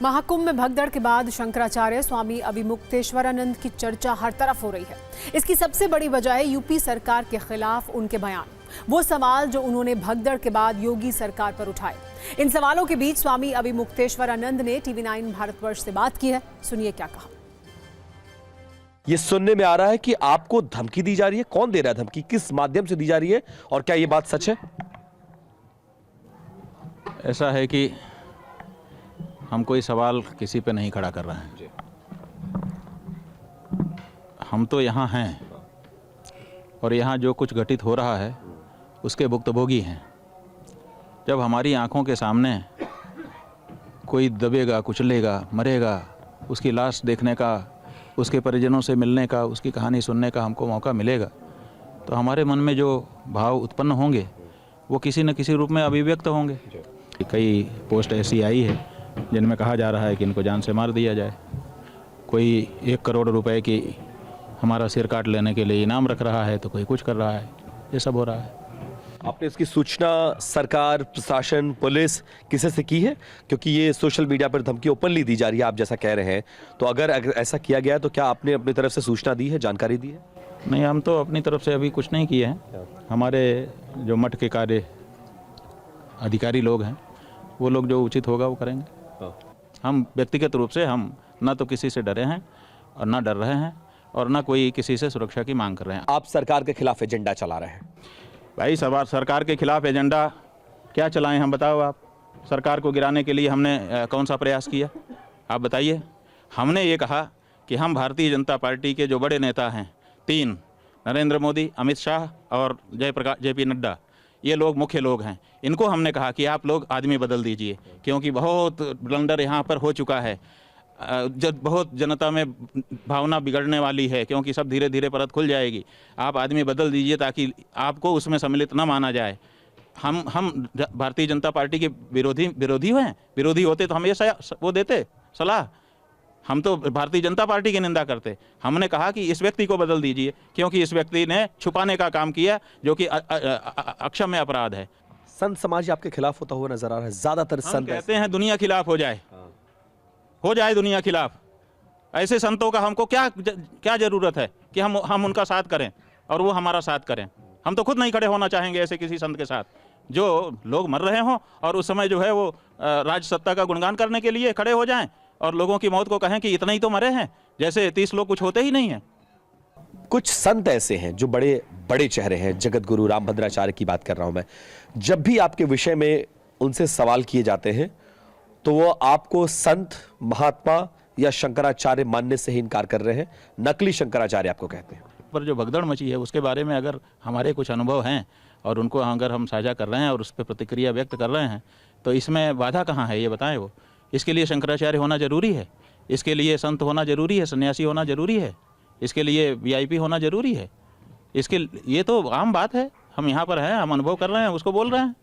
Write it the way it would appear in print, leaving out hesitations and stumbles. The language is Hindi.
महाकुंभ में भगदड़ के बाद शंकराचार्य स्वामी अविमुक्तेश्वरानंद की चर्चा हर तरफ हो रही है। इसकी सबसे बड़ी वजह है यूपी सरकार के खिलाफ उनके बयान, वो सवाल जो उन्होंने भगदड़ के बाद योगी सरकार पर उठाए। इन सवालों के बीच स्वामी अविमुक्तेश्वरानंद ने TV9 भारतवर्ष से बात की है। सुनिए क्या कहा। ये सुनने में आ रहा है कि आपको धमकी दी जा रही है। कौन दे रहा है धमकी, किस माध्यम से दी जा रही है और क्या ये बात सच है? ऐसा है कि हम कोई सवाल किसी पे नहीं खड़ा कर रहे हैं। हम तो यहाँ हैं और यहाँ जो कुछ घटित हो रहा है उसके भुक्तभोगी हैं। जब हमारी आंखों के सामने कोई दबेगा, कुचलेगा, मरेगा, उसकी लाश देखने का, उसके परिजनों से मिलने का, उसकी कहानी सुनने का हमको मौका मिलेगा, तो हमारे मन में जो भाव उत्पन्न होंगे वो किसी न किसी रूप में अभिव्यक्त होंगे। कई पोस्ट ऐसी आई है जिनमें कहा जा रहा है कि इनको जान से मार दिया जाए। कोई 1 करोड़ रुपए की हमारा सिर काट लेने के लिए इनाम रख रहा है, तो कोई कुछ कर रहा है। ये सब हो रहा है। आपने इसकी सूचना सरकार, प्रशासन, पुलिस किसी से की है? क्योंकि ये सोशल मीडिया पर धमकी ओपनली दी जा रही है, आप जैसा कह रहे हैं, तो अगर ऐसा किया गया तो क्या आपने अपनी तरफ से सूचना दी है, जानकारी दी है? नहीं, हम तो अपनी तरफ से अभी कुछ नहीं किए हैं। हमारे जो मठ के कार्य अधिकारी लोग हैं वो लोग जो उचित होगा वो करेंगे। हम व्यक्तिगत रूप से हम ना तो किसी से डरे हैं और ना डर रहे हैं और ना कोई किसी से सुरक्षा की मांग कर रहे हैं। आप सरकार के खिलाफ एजेंडा चला रहे हैं। भाई सरकार के खिलाफ एजेंडा क्या चलाएं हम, बताओ आप। सरकार को गिराने के लिए हमने कौन सा प्रयास किया, आप बताइए। हमने ये कहा कि हम भारतीय जनता पार्टी के जो बड़े नेता हैं 3, नरेंद्र मोदी, अमित शाह और JP नड्डा, ये लोग मुख्य लोग हैं। इनको हमने कहा कि आप लोग आदमी बदल दीजिए, क्योंकि बहुत ब्लंडर यहाँ पर हो चुका है। जब बहुत जनता में भावना बिगड़ने वाली है, क्योंकि सब धीरे धीरे परत खुल जाएगी। आप आदमी बदल दीजिए ताकि आपको उसमें सम्मिलित न माना जाए। हम भारतीय जनता पार्टी के विरोधी हैं। विरोधी होते तो हम ये वो देते सलाह। हम तो भारतीय जनता पार्टी की निंदा करते। हमने कहा कि इस व्यक्ति को बदल दीजिए, क्योंकि इस व्यक्ति ने छुपाने का काम किया, जो कि अक्षम्य अपराध है। संत समाज आपके खिलाफ होता हुआ नजर आ रहा है। ज्यादातर संत कहते हैं दुनिया खिलाफ हो जाए दुनिया खिलाफ। ऐसे संतों का हमको क्या जरूरत है कि हम उनका साथ करें और वो हमारा साथ करें। हम तो खुद नहीं खड़े होना चाहेंगे ऐसे किसी संत के साथ। जो लोग मर रहे हों और उस समय जो है वो राज सत्ता का गुणगान करने के लिए खड़े हो जाएं और लोगों की मौत को कहें कि इतने ही तो मरे हैं, जैसे 30 लोग कुछ होते ही नहीं हैं। कुछ संत ऐसे हैं जो बड़े बड़े चेहरे हैं। जगत गुरु रामभद्राचार्य की बात कर रहा हूं मैं। जब भी आपके विषय में उनसे सवाल किए जाते हैं तो वो आपको संत, महात्मा या शंकराचार्य मानने से ही इनकार कर रहे हैं। नकली शंकराचार्य आपको कहते हैं। पर जो भगदड़ मची है उसके बारे में अगर हमारे कुछ अनुभव हैं और उनको अगर हम साझा कर रहे हैं और उस पर प्रतिक्रिया व्यक्त कर रहे हैं, तो इसमें बाधा कहाँ है ये बताएं। वो इसके लिए शंकराचार्य होना जरूरी है, इसके लिए संत होना जरूरी है, सन्यासी होना जरूरी है, इसके लिए VIP होना जरूरी है। ये तो आम बात है। हम यहाँ पर हैं, हम अनुभव कर रहे हैं, उसको बोल रहे हैं।